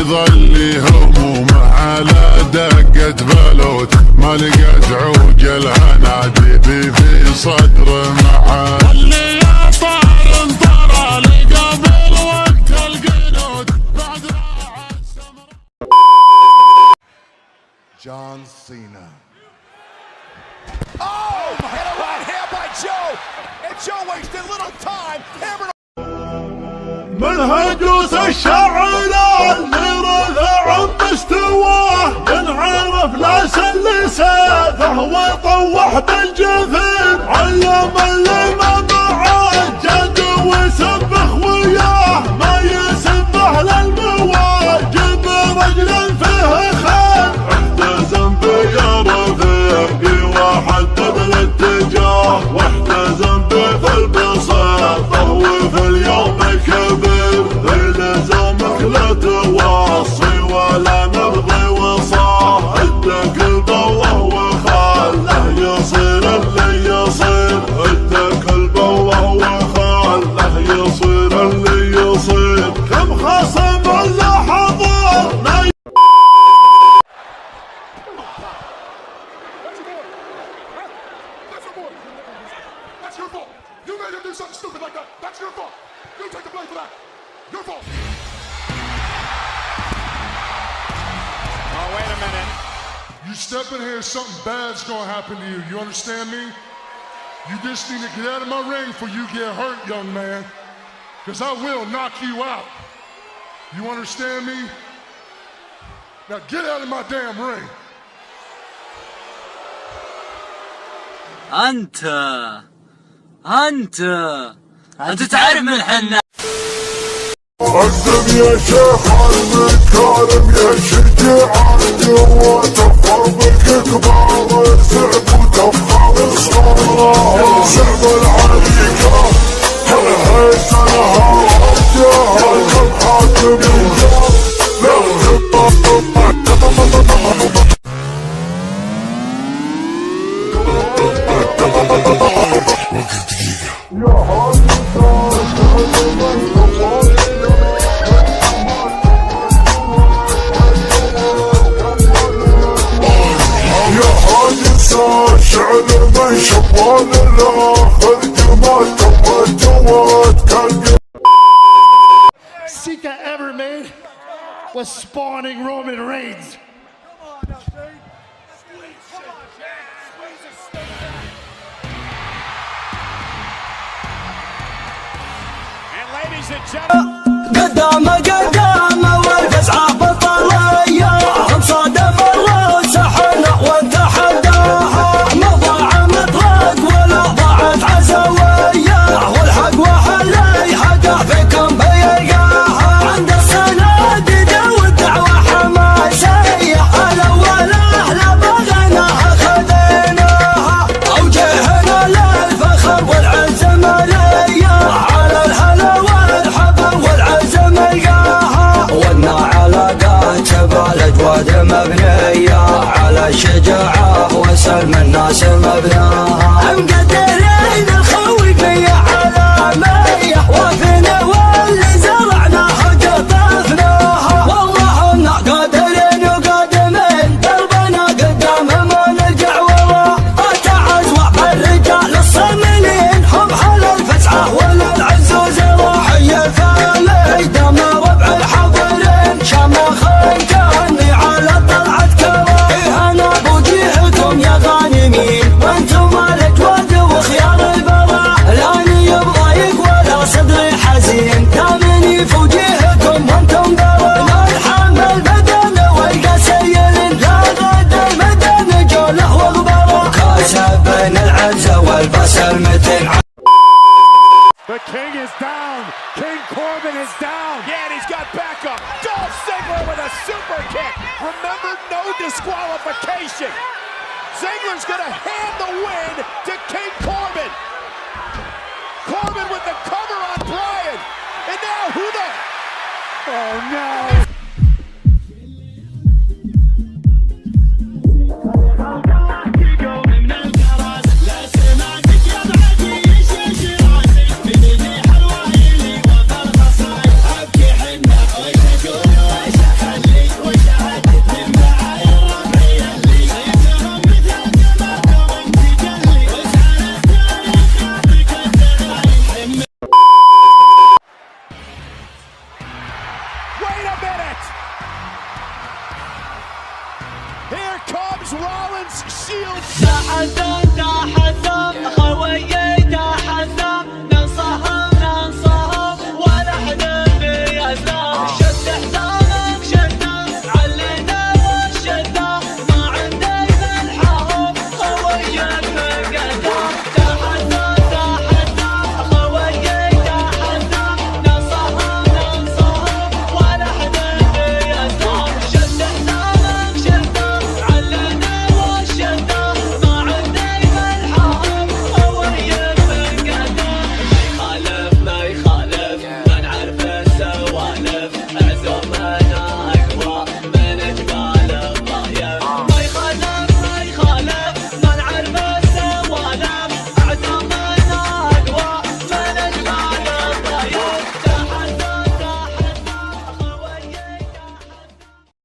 يظل همومه على دقة بلوت، ما لقيت عوجل هنادي في صدر معاد. واللي يا طار انطر لقبل وقت القنوت بعد راحت سمرة. John Cena. Oh, and a right hand by Joe. And Joe wasted little time. Hammered. من هجوس الشعر اللي رفع مستواه، ينعرف ناس اللي سافه وطوح بالجفين، علم اللي ما معاه جد وسبخ وياه، ما يسبه للمواجب رجل فيه خير، احتزم بجرفه وحدد الاتجاه، واحتزم به في البساطه وفي اليوم كبير، إلزامك لا توصي ولا نبغي وصاه، ادك البوه وخاله يصير اللي يصير، ادك البوه وخاله يصير اللي يصير، كم خصم اللي حضر. That's your fault. You made him do something stupid like that. That's your fault. You take the blame for that. Your fault. Oh, wait a minute. You step in here, something bad's gonna happen to you. You understand me? You just need to get out of my ring before you get hurt, young man. Because I will knock you out. You understand me? Now get out of my damn ring. أنت تعرف من حنا. قدم يا شيخ المكارم يا شجاع الجوات، تفربك كبار الزعب وتفخر الصغار، زعب العريقة هالهيس لها رجال، كم حاكم الجار شعر من شبان الاخر جمال توجهات كان. Sika ever made was spawning Roman Reigns. And ladies and gentlemen. قدام والفزعة بطلية، انصدم الروس حنا وانت حداها، ما ضاع مطرق ولا ضاعت عزوية، والحق وحلي حقه فيكم بيلقاها، عند الصناديد والدعوة حماسية، الأول أهلا بغناها خذيناها، أوجهنا للفخر والعزم ليا، على الهلا والحبا والعزم القاها، ودنا علاقات بالأجواد مبنية، على الشجاعة وسلم الناس مبناها، مقدرين الخوي بيا علامية، وفينا واللي زرعناها قطفناها، والله إنا قادرين وقادمين، دربنا قدام ما نرجع ورا، تعزوى بالرجال الصاملين، هم حل الفزعة وللعزوز راحي الفالي، دم ربع الحاضرين شمخ كاني على طلعة كواي، أنا بوجيهكم يا غانمين، وانتم الأجواد وخيار البراء، لاني يبغى ولا صدري حزين، دامني في وجيهكم وانتم براء، نلحم البدن والقسيل، لا غد المدن جوله وغبراء، كاسب بين العزة والبصل متن. The king is down. King Corbin is down. Yeah, and he's got backup. Dolph Ziggler with a super kick. Remember, no disqualification. Ziggler's going to hand the win to King Corbin. Corbin with the cover on Bryan. And now who the... Oh, no. حلوة اللي وفر القصايد، أبكي حنة ويتقول وش حل Shields. تحدى